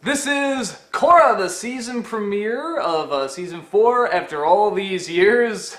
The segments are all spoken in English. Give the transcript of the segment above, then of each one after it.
This is Korra, the season premiere of Season 4 after all these years.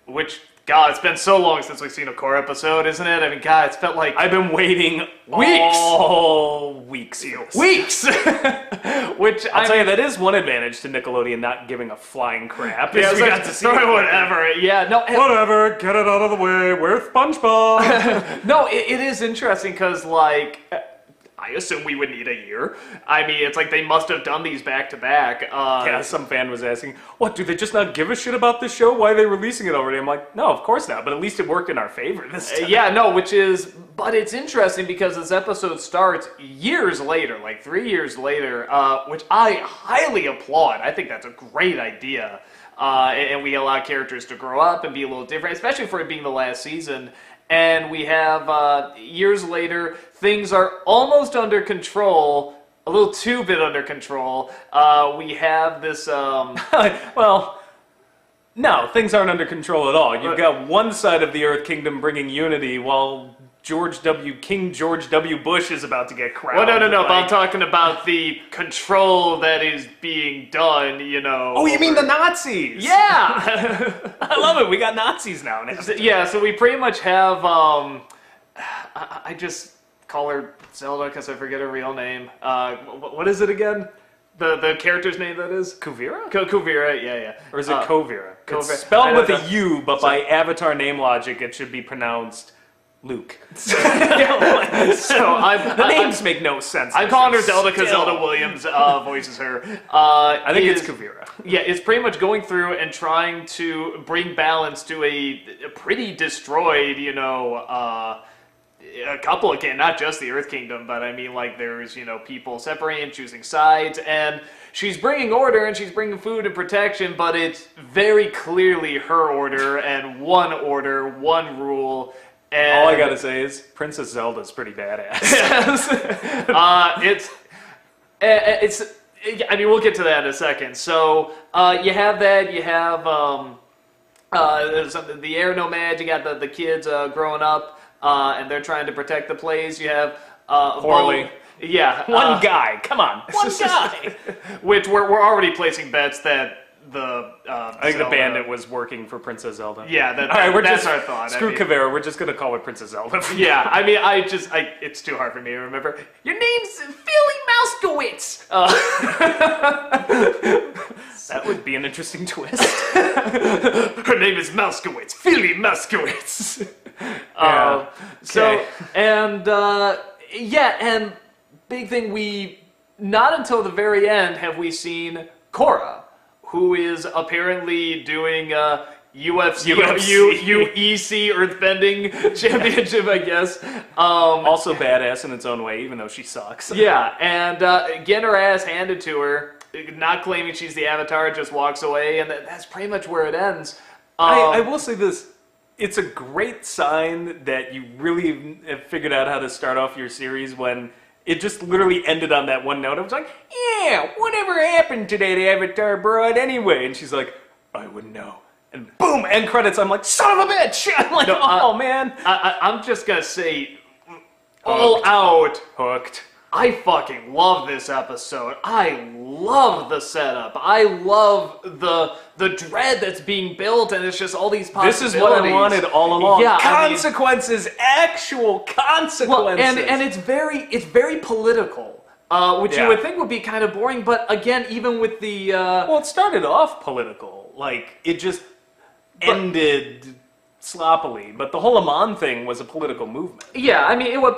Which, God, it's been so long since we've seen a Korra episode, isn't it? I mean, God, it's felt like... I've been waiting weeks! All weeks. Weeks! Which, I'll tell you, that is one advantage to Nickelodeon not giving a flying crap. Yeah, we got to see whatever. Yeah, no... Whatever, get it out of the way, we're SpongeBob! No, it is interesting because, like... I assume we would need a year. I mean, it's like they must have done these back to back. Yeah, some fan was asking, what, do they just not give a shit about this show? Why are they releasing it already? I'm like, no, of course not, but at least it worked in our favor this time. Yeah, no, but it's interesting because this episode starts years later, like 3 years later, which I highly applaud. I think that's a great idea. And we allow characters to grow up and be a little different, especially for it being the last season. And we have, years later, things are almost under control, a little too bit under control. We have this, Well, no, things aren't under control at all. You've got one side of the Earth Kingdom bringing unity while King George W. Bush is about to get crowned. Well, no, but I'm talking about the control that is being done, you know. Oh, you mean the Nazis? Yeah! I love it, we got Nazis now. Yeah, so we pretty much have, I just call her Zelda because I forget her real name. What is it again? The character's name, that is? Kuvira? Kuvira, yeah. Or is it Kovira? It's spelled with a U, but by Avatar name logic, it should be pronounced Luke. So the names make no sense. I'm calling her Zelda because Zelda Williams voices her. I think it's Kuvira. Yeah, it's pretty much going through and trying to bring balance to a pretty destroyed, you know, a couple of, not just the Earth Kingdom, but I mean, like, there's, you know, people separating, choosing sides, and she's bringing order and she's bringing food and protection, but it's very clearly her order and one rule. And all I gotta say is Princess Zelda's pretty badass. It's. I mean, we'll get to that in a second. So you have that. You have the air nomads. You got the kids growing up, and they're trying to protect the place. You have Poorly. Yeah, one guy. Come on, one guy. Which we're already placing bets that. I think Zelda. The bandit was working for Princess Zelda. Yeah, that's our thought. Screw Kavera, we're just going to call her Princess Zelda. Yeah, I mean, it's too hard for me to remember. Your name's Philly Mouskowitz! That would be an interesting twist. Her name is Mouskowitz, Philly Mouskowitz! Yeah. So, and, and big thing, not until the very end have we seen Korra, who is apparently doing UFC Earthbending Championship, I guess. Also badass in its own way, even though she sucks. Yeah, and getting her ass handed to her, not claiming she's the Avatar, just walks away, and that's pretty much where it ends. I will say this. It's a great sign that you really have figured out how to start off your series when it just literally ended on that one note. I was like, yeah, whatever happened to that Avatar broad anyway? And she's like, I wouldn't know. And boom, end credits. I'm like, son of a bitch! I'm like, oh, man. I'm just going to say, all out. Hooked. I fucking love this episode. I love the setup. I love the dread that's being built, and it's just all these possibilities. This is what I wanted all along. Yeah, consequences, actual consequences. Well, and it's very political, which you would think would be kind of boring. But again, even with the well, it started off political. Like it just ended sloppily, but the whole Amon thing was a political movement. Yeah, I mean, but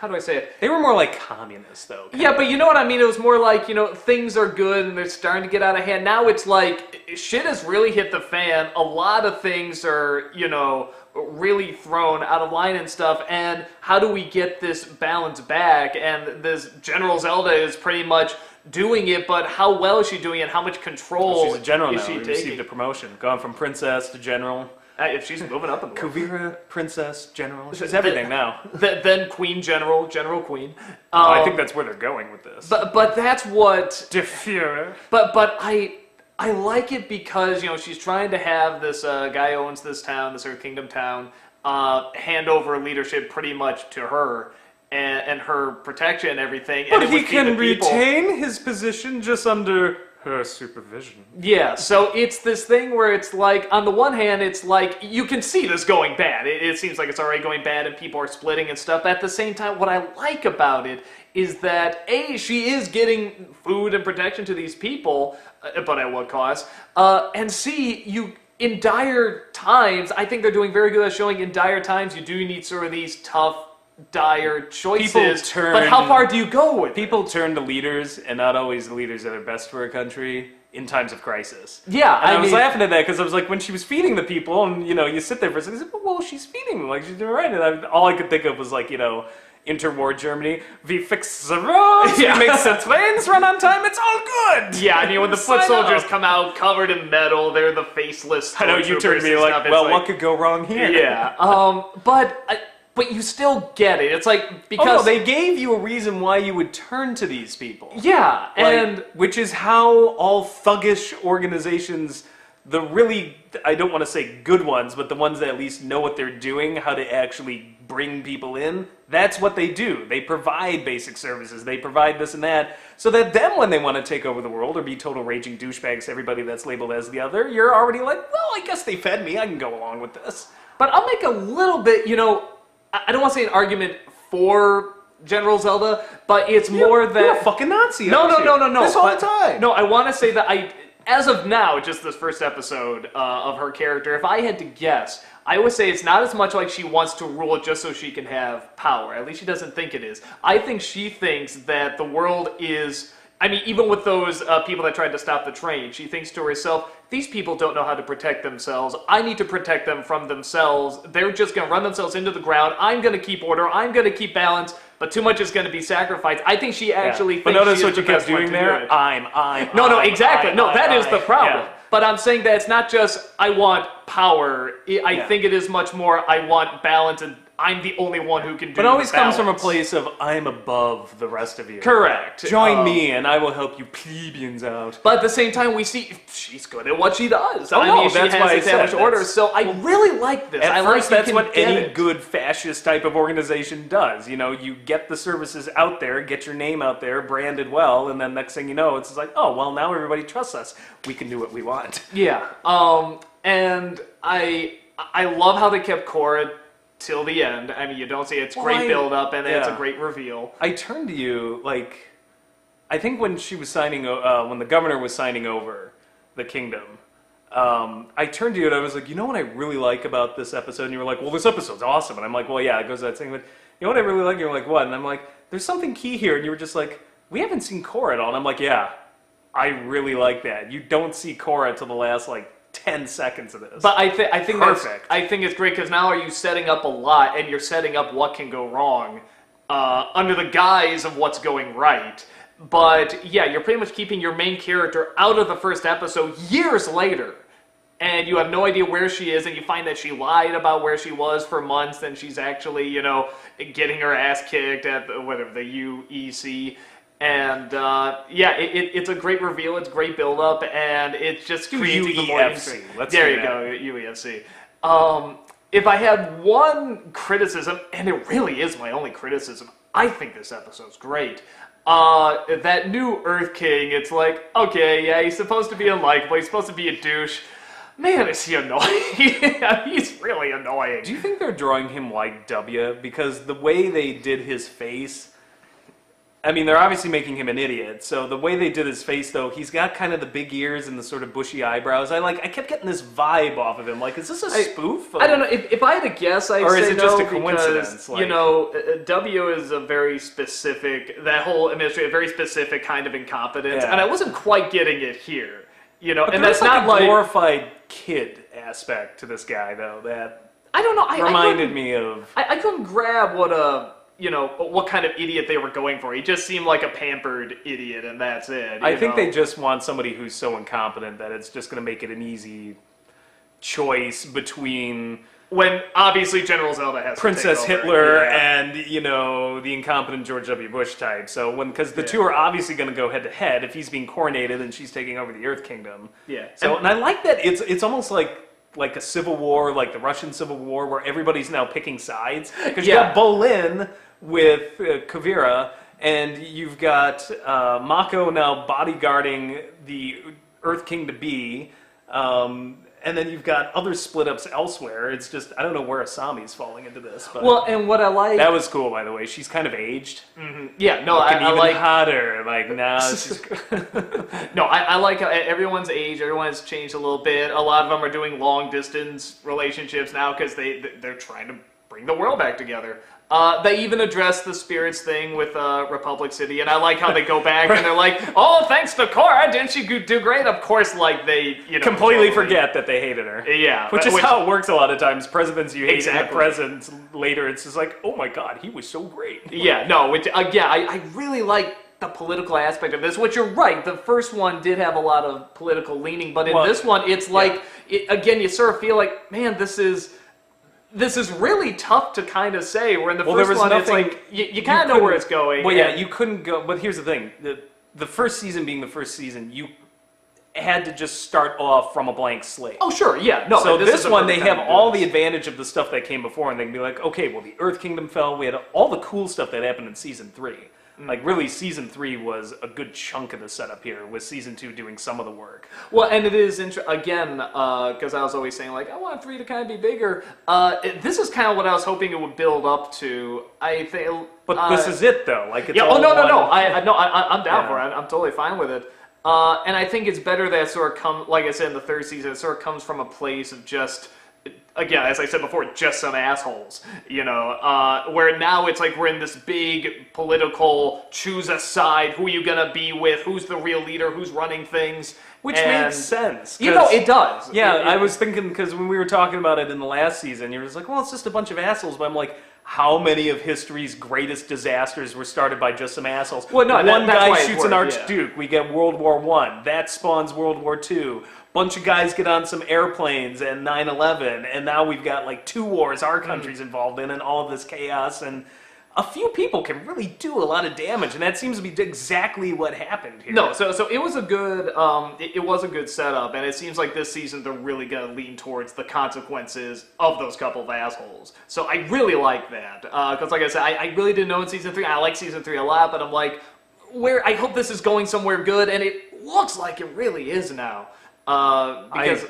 how do I say it? They were more like communists, though. Yeah, but you know what I mean? It was more like, you know, things are good and they're starting to get out of hand. Now it's like, shit has really hit the fan. A lot of things are, you know, really thrown out of line and stuff, and how do we get this balance back? And this General Zelda is pretty much doing it, but how well is she doing it? How much control she's a general is now. she She received a promotion. Gone from princess to general. If she's moving up in the world. Kuvira, princess, general. She's everything now. Then queen, general queen. I think that's where they're going with this. But that's what... De Fuhrer. But I like it because, you know, she's trying to have this guy owns this town, this Earth Kingdom town, hand over leadership pretty much to her. and her protection and everything. But and he can retain his position just under her supervision. Yeah, so it's this thing where it's like, on the one hand, it's like, you can see this going bad. It seems like it's already going bad and people are splitting and stuff. But at the same time, what I like about it is that, A, she is getting food and protection to these people, but at what cost? And C, in dire times, I think they're doing very good at showing in dire times you do need sort of these tough, dire choices, but how far do you go with people turn to leaders, and not always the leaders that are best for a country in times of crisis. Yeah, and I was laughing at that because I was like, when she was feeding the people, and you sit there for a second, well, she's feeding them, like she's doing right, and all I could think of was like, interwar Germany, we fix the roads, we make the trains run on time, it's all good! Yeah, I mean, when the foot soldiers come out covered in metal, they're the faceless. I know, you turned to me like, well, what could go wrong here? Yeah, but you still get it. It's like, because... they gave you a reason why you would turn to these people. Yeah, and... Which is how all thuggish organizations, the really, I don't want to say good ones, but the ones that at least know what they're doing, how to actually bring people in, that's what they do. They provide basic services. They provide this and that, so that then when they want to take over the world or be total raging douchebags to everybody that's labeled as the other, you're already like, well, I guess they fed me. I can go along with this. But I'll make a little bit, I don't want to say an argument for General Zelda, but it's more that... You're a fucking Nazi, No. This whole time. No, I want to say that as of now, just this first episode of her character, if I had to guess, I would say it's not as much like she wants to rule it just so she can have power. At least she doesn't think it is. I think she thinks that the world is... I mean, even with those people that tried to stop the train, she thinks to herself, these people don't know how to protect themselves. I need to protect them from themselves. They're just going to run themselves into the ground. I'm going to keep order. I'm going to keep balance. But too much is going to be sacrificed. I think she actually thinks But notice she what you kept doing there? No, exactly. That is the problem. Yeah. But I'm saying that it's not just, I want power. I think it is much more, I want balance, and I'm the only one who can do it. But it always comes from a place of, I'm above the rest of you. Correct. Join me, and I will help you plebeians out. But at the same time, we see she's good at what she does. She has established order, so I really like this. At first, that's what any good fascist type of organization does. You get the services out there, get your name out there, branded well, and then next thing you know, it's like, oh, well, now everybody trusts us. We can do what we want. Yeah. And I love how they kept Korra till the end. I mean, you don't see it. It's great build-up, and then it's a great reveal. I turned to you, I think when she was when the governor was signing over the kingdom, I turned to you and I was like, you know what I really like about this episode? And you were like, well, this episode's awesome. And I'm like, well, yeah, it goes to that thing. But you know what I really like? And you're like, what? And I'm like, there's something key here. And you were just like, we haven't seen Korra at all. And I'm like, yeah, I really like that. You don't see Korra until the last, 10 seconds of this. But I think perfect. I think it's great because now are you setting up a lot, and you're setting up what can go wrong under the guise of what's going right. But yeah, you're pretty much keeping your main character out of the first episode years later, and you have no idea where she is, and you find that she lied about where she was for months, and she's actually, getting her ass kicked at the UEC. And it's a great reveal. It's great build-up, and it just creates even more interest. There you go, UEFC. If I had one criticism, and it really is my only criticism, I think this episode's great. That new Earth King, it's like, okay, yeah, he's supposed to be unlikable. He's supposed to be a douche. Man, is he annoying. He's really annoying. Do you think they're drawing him like W? Because the way they did his face... I mean, they're obviously making him an idiot, so the way they did his face, though, he's got kind of the big ears and the sort of bushy eyebrows. I kept getting this vibe off of him. Like, is this a spoof? I don't know. If I had to guess, I'd say no. Or is it just a coincidence? Because, W is a very specific, that whole administration, a very specific kind of incompetence, and I wasn't quite getting it here. But and that's not a glorified kid aspect to this guy, though, that I don't know. reminded me of... I couldn't grab what kind of idiot they were going for. He just seemed like a pampered idiot, and that's it. I think they just want somebody who's so incompetent that it's just going to make it an easy choice between... When, obviously, General Zelda has Princess Hitler and, the incompetent George W. Bush type. So, because the two are obviously going to go head-to-head if he's being coronated and she's taking over the Earth Kingdom. Yeah. So, and I like that it's almost like like a civil war, like the Russian Civil War, where everybody's now picking sides. Because you got Bolin, with Kavira, and you've got Mako now bodyguarding the Earth King to be, and then you've got other split-ups elsewhere. It's just, I don't know where Asami's falling into this. But well, and what I like... That was cool, by the way. She's kind of aged. Mm-hmm. Yeah, no, Looking I even like... hotter. Like, nah, she's... No, I like how everyone's age, everyone's changed a little bit. A lot of them are doing long-distance relationships now because they're trying to bring the world back together. They even address the spirits thing with Republic City, and I like how they go back and they're like, "Oh, thanks to Korra, didn't she do great?" Of course, like they completely forget that they hated her. Yeah, which is how it works a lot of times. Presidents you hate exactly. in the present, later it's just like, "Oh my God, he was so great." Yeah, no, which again, I really like the political aspect of this. Which you're right, the first one did have a lot of political leaning, but in this one, it's like again, you sort of feel like, man, this is really tough to kind of say. Where in the first one, it's like you kind of know where it's going. Well, yeah, you couldn't go. But here's the thing: the first season being the first season, you had to just start off from a blank slate. Oh, sure, yeah, no. So this one, they have all the advantage of the stuff that came before, and they can be like, okay, well, the Earth Kingdom fell. We had all the cool stuff that happened in season 3. Like, really, Season 3 was a good chunk of the setup here, with Season 2 doing some of the work. Well, and it is, again, because I was always saying, like, I want 3 to kind of be bigger. This is kind of what I was hoping it would build up to. I think... But this is it, though. Like, it's yeah, all I'm down for it. I'm totally fine with it. And I think it's better that it sort of comes, like I said, in the third season, it sort of comes from a place of just... Again, as I said before, just some assholes, where now it's like we're in this big political choose a side, who are you gonna be with, who's the real leader, who's running things. Which makes sense. It does. Yeah, I was thinking, because when we were talking about it in the last season, you were just like, well, it's just a bunch of assholes, but I'm like, how many of history's greatest disasters were started by just some assholes? Well, no, One that's guy why it shoots an worked, archduke, we get World War I, that spawns World War II. Bunch of guys get on some airplanes and 9/11, and now we've got like 2 wars our country's involved in, and all of this chaos, and a few people can really do a lot of damage, and that seems to be exactly what happened here. No, so it was a good it was a good setup, and it seems like this season they're really gonna lean towards the consequences of those couple of assholes. So I really like that because, like I said, I really didn't know in season 3. I like season 3 a lot, but I'm like, I hope this is going somewhere good, and it looks like it really is now. Because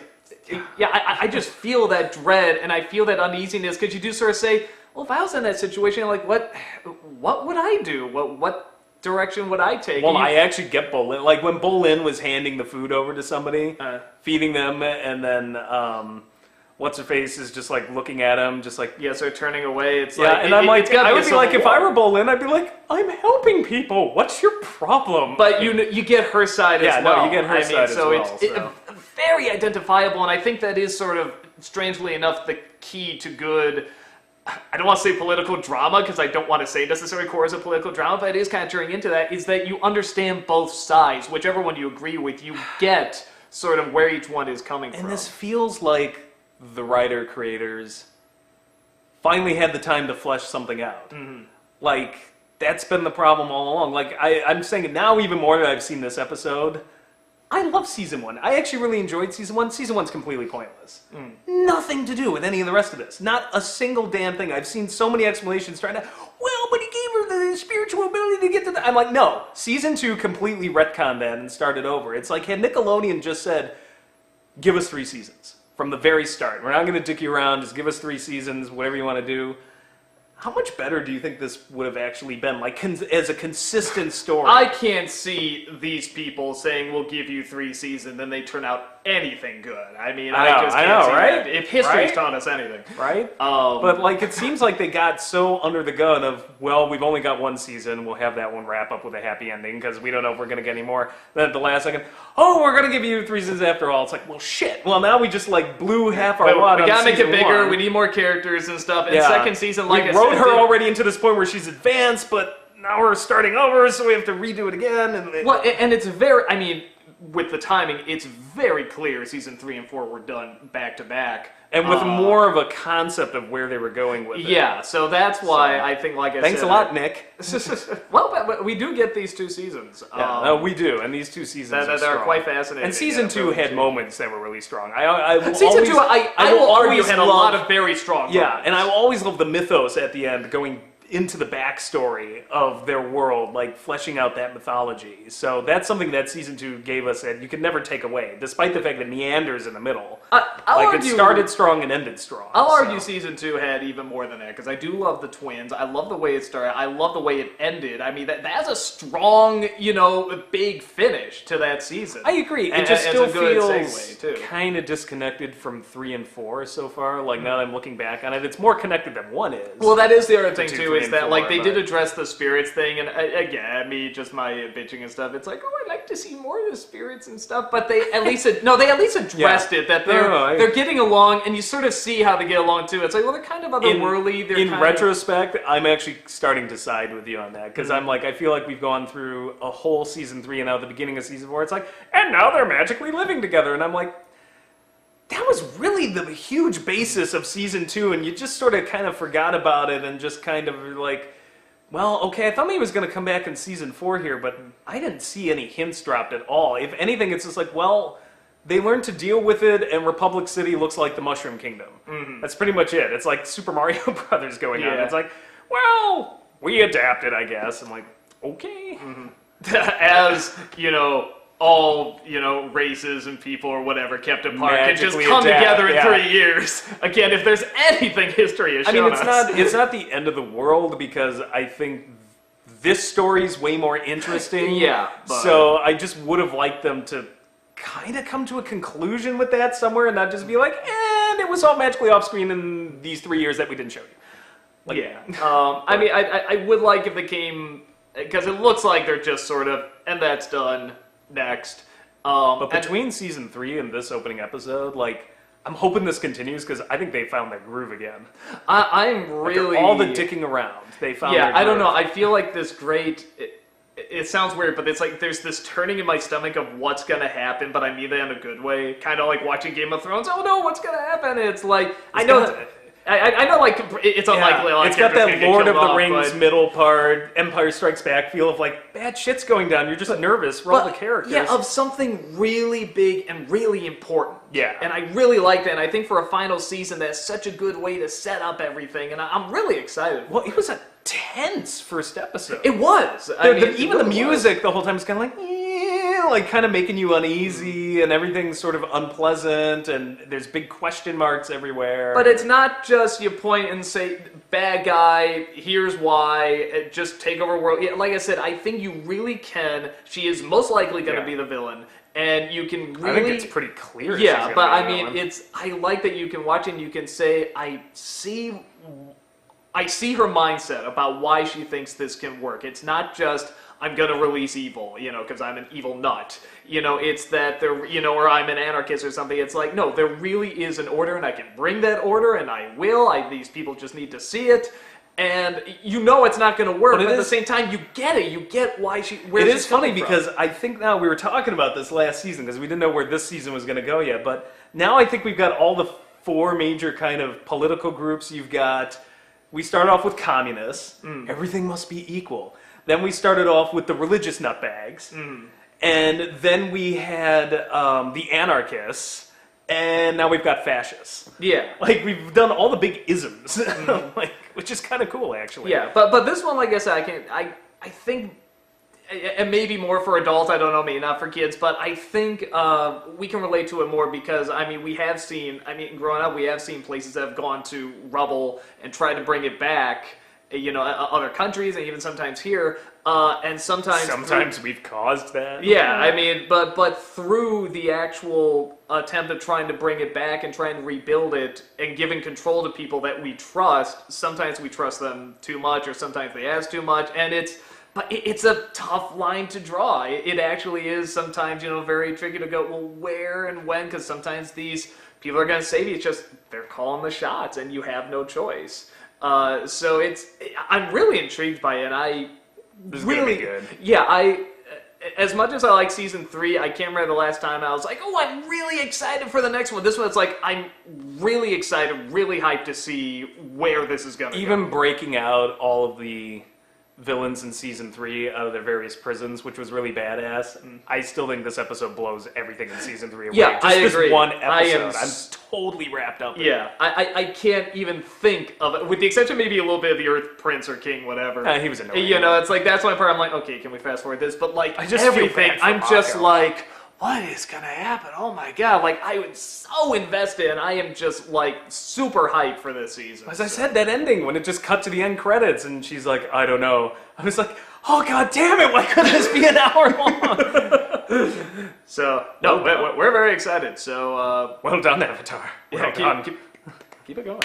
I just feel that dread and I feel that uneasiness because you do sort of say, well, if I was in that situation, like what would I do? What direction would I take? Well, I actually get Bolin. Like when Bolin was handing the food over to somebody, feeding them, and then what's her face is just like looking at him, just like so turning away. It's and I'm like, I would be like, if I were Bolin, I'd be like, I'm helping people. What's your problem? But you get her side as well. Yeah, no, you get her side as well. It's very identifiable, and I think that is sort of, strangely enough, the key to good. I don't want to say political drama, because I don't want to say necessarily core is a political drama, but it is kind of turning into that, is that you understand both sides. Whichever one you agree with, you get sort of where each one is coming from. And this feels like the writer-creators finally had the time to flesh something out. Mm-hmm. Like, that's been the problem all along. Like, I'm saying now even more that I've seen this episode, I love Season 1. I actually really enjoyed Season 1. Season 1's completely pointless. Nothing to do with any of the rest of this. Not a single damn thing. I've seen so many explanations trying to, well, but he gave her the spiritual ability to get to the... I'm like, no. Season 2 completely retconned that and started over. It's like, had Nickelodeon just said, give us 3 seasons from the very start. We're not going to dick you around. Just give us 3 seasons, whatever you want to do. How much better do you think this would have actually been, like, as a consistent story? I can't see these people saying, we'll give you 3 seasons, and they turn out anything good. I mean, I just can't see right? that. If history's taught us anything. Right? But, like, it seems like they got so under the gun of, well, we've only got 1 season, we'll have that one wrap up with a happy ending, because we don't know if we're going to get any more. Then at the last second, oh, we're going to give you 3 seasons after all. It's like, well, shit. Well, now we just, like, blew half our wad on We gotta make it season bigger, 1. We need more characters and stuff. And second season, like I said... We wrote her already into this point where she's advanced, but now we're starting over, so we have to redo it again. And it's very, I mean, with the timing, it's very clear season 3 and 4 were done back to back. And with more of a concept of where they were going with it. Yeah, so that's why I think, like I said... Thanks a lot, Nick. Well, but we do get these 2 seasons. Yeah, no, we do, and these 2 seasons are quite fascinating. And season 2 had moments that were really strong. Season 2, I will argue, had a lot of very strong moments. Yeah, and I will always love the mythos at the end going into the backstory of their world, like fleshing out that mythology. So that's something that season 2 gave us that you could never take away, despite the fact that meanders in the middle. It started strong and ended strong. I'll argue season 2 had even more than that, because I do love the twins. I love the way it started. I love the way it ended. I mean, that's a strong, big finish to that season. I agree. It just still feels kind of disconnected from 3 and 4 so far. Like, now that I'm looking back on it, it's more connected than 1 is. Well, that is the other thing, too, is that, like, they did address the spirits thing, and again, just my bitching and stuff, it's like, I'd like to see more of the spirits and stuff, but they at least, addressed it, that they're getting along, and you sort of see how they get along, too. It's like, well, they're kind of otherworldly. In retrospect, I'm actually starting to side with you on that, because I'm like, I feel like we've gone through a whole season 3, and now at the beginning of season 4, it's like, and now they're magically living together, and I'm like, that was really the huge basis of season 2, and you just sort of kind of forgot about it and just kind of like, well, okay, I thought maybe he was going to come back in season 4 here, but I didn't see any hints dropped at all. If anything, it's just like, well, they learned to deal with it, and Republic City looks like the Mushroom Kingdom. Mm-hmm. That's pretty much it. It's like Super Mario Brothers going on. It's like, well, we adapted, I guess. I'm like, okay. Mm-hmm. As, all, races and people or whatever kept apart and just come together in 3 years. Again, if there's anything history has shown us. It's not the end of the world, because I think this story's way more interesting. So I just would have liked them to kind of come to a conclusion with that somewhere and not just be like, and it was all magically off screen in these 3 years that we didn't show you. I mean, I would like if they came, because it looks like they're just sort of, and that's done. Next. But between season 3 and this opening episode, like, I'm hoping this continues, because I think they found their groove again. I'm really... all the dicking around, they found their groove. I don't know. I feel like this great... It sounds weird, but it's like there's this turning in my stomach of what's going to happen, but I mean that in a good way. Kind of like watching Game of Thrones. Oh no, what's going to happen? It's like... I know, like, it's unlikely. It's got that Lord of the Rings middle part, Empire Strikes Back feel of, like, bad shit's going down. You're just nervous for all the characters. Yeah, of something really big and really important. Yeah. And I really like that. And I think for a final season, that's such a good way to set up everything. And I'm really excited. Well, it was a tense first episode. It was. Even the music the whole time is kind of like kind of making you uneasy, and everything's sort of unpleasant, and there's big question marks everywhere. But it's not just you point and say, bad guy, here's why, just take over world. Yeah, like I said, I think you really can. She is most likely going to be the villain. And you can really... I think it's pretty clear. Yeah, but I mean, I like that you can watch it and you can say, I see her mindset about why she thinks this can work. It's not just, I'm going to release evil, because I'm an evil nut. It's that there, or I'm an anarchist or something. It's like, no, there really is an order, and I can bring that order, and I will. These people just need to see it. And it's not going to work, but at the same time, you get it. You get why It is funny because I think now we were talking about this last season because we didn't know where this season was going to go yet. But now I think we've got all the 4 major kind of political groups. We started off with communists. Everything must be equal. Then we started off with the religious nutbags. And then we had the anarchists. And now we've got fascists. Yeah. Like, we've done all the big isms. Which is kind of cool, actually. Yeah, but this one, like I said, I think, and maybe more for adults, I don't know, maybe not for kids, but I think we can relate to it more because, we have seen, growing up, we have seen places that have gone to rubble and tried to bring it back, other countries and even sometimes here, and sometimes we've caused that. Yeah, but through the actual attempt of trying to bring it back and trying to rebuild it and giving control to people that we trust, sometimes we trust them too much or sometimes they ask too much, and it's a tough line to draw. It actually is sometimes, very tricky to go, well, where and when, because sometimes these people are going to say to you, it's just, they're calling the shots and you have no choice. So I'm really intrigued by it. This is gonna be good. Yeah, as much as I like season 3, I can't remember the last time I was like, oh, I'm really excited for the next one. This one, it's like, I'm really excited, really hyped to see where this is going to go. Even breaking out all of the villains in season 3 out of their various prisons, which was really badass. And I still think this episode blows everything in season 3 away. Yeah, Just I this agree. one episode, I'm totally wrapped up in it. Yeah, I can't even think of it, with the exception maybe a little bit of the Earth Prince or King, whatever. He was annoying. You know, it's like, that's my part. I'm like, okay, can we fast forward this? But like, I just feel everything, bad for I'm just Mako. like, what is gonna happen? Oh my god, like, I was so invested, and I am just like super hyped for this season. As I said, that ending, when it just cut to the end credits, and she's like, I don't know. I was like, oh god damn it, why couldn't this be an hour long? So, no, we're very excited. So, well done, Avatar. Well yeah, done. keep it going.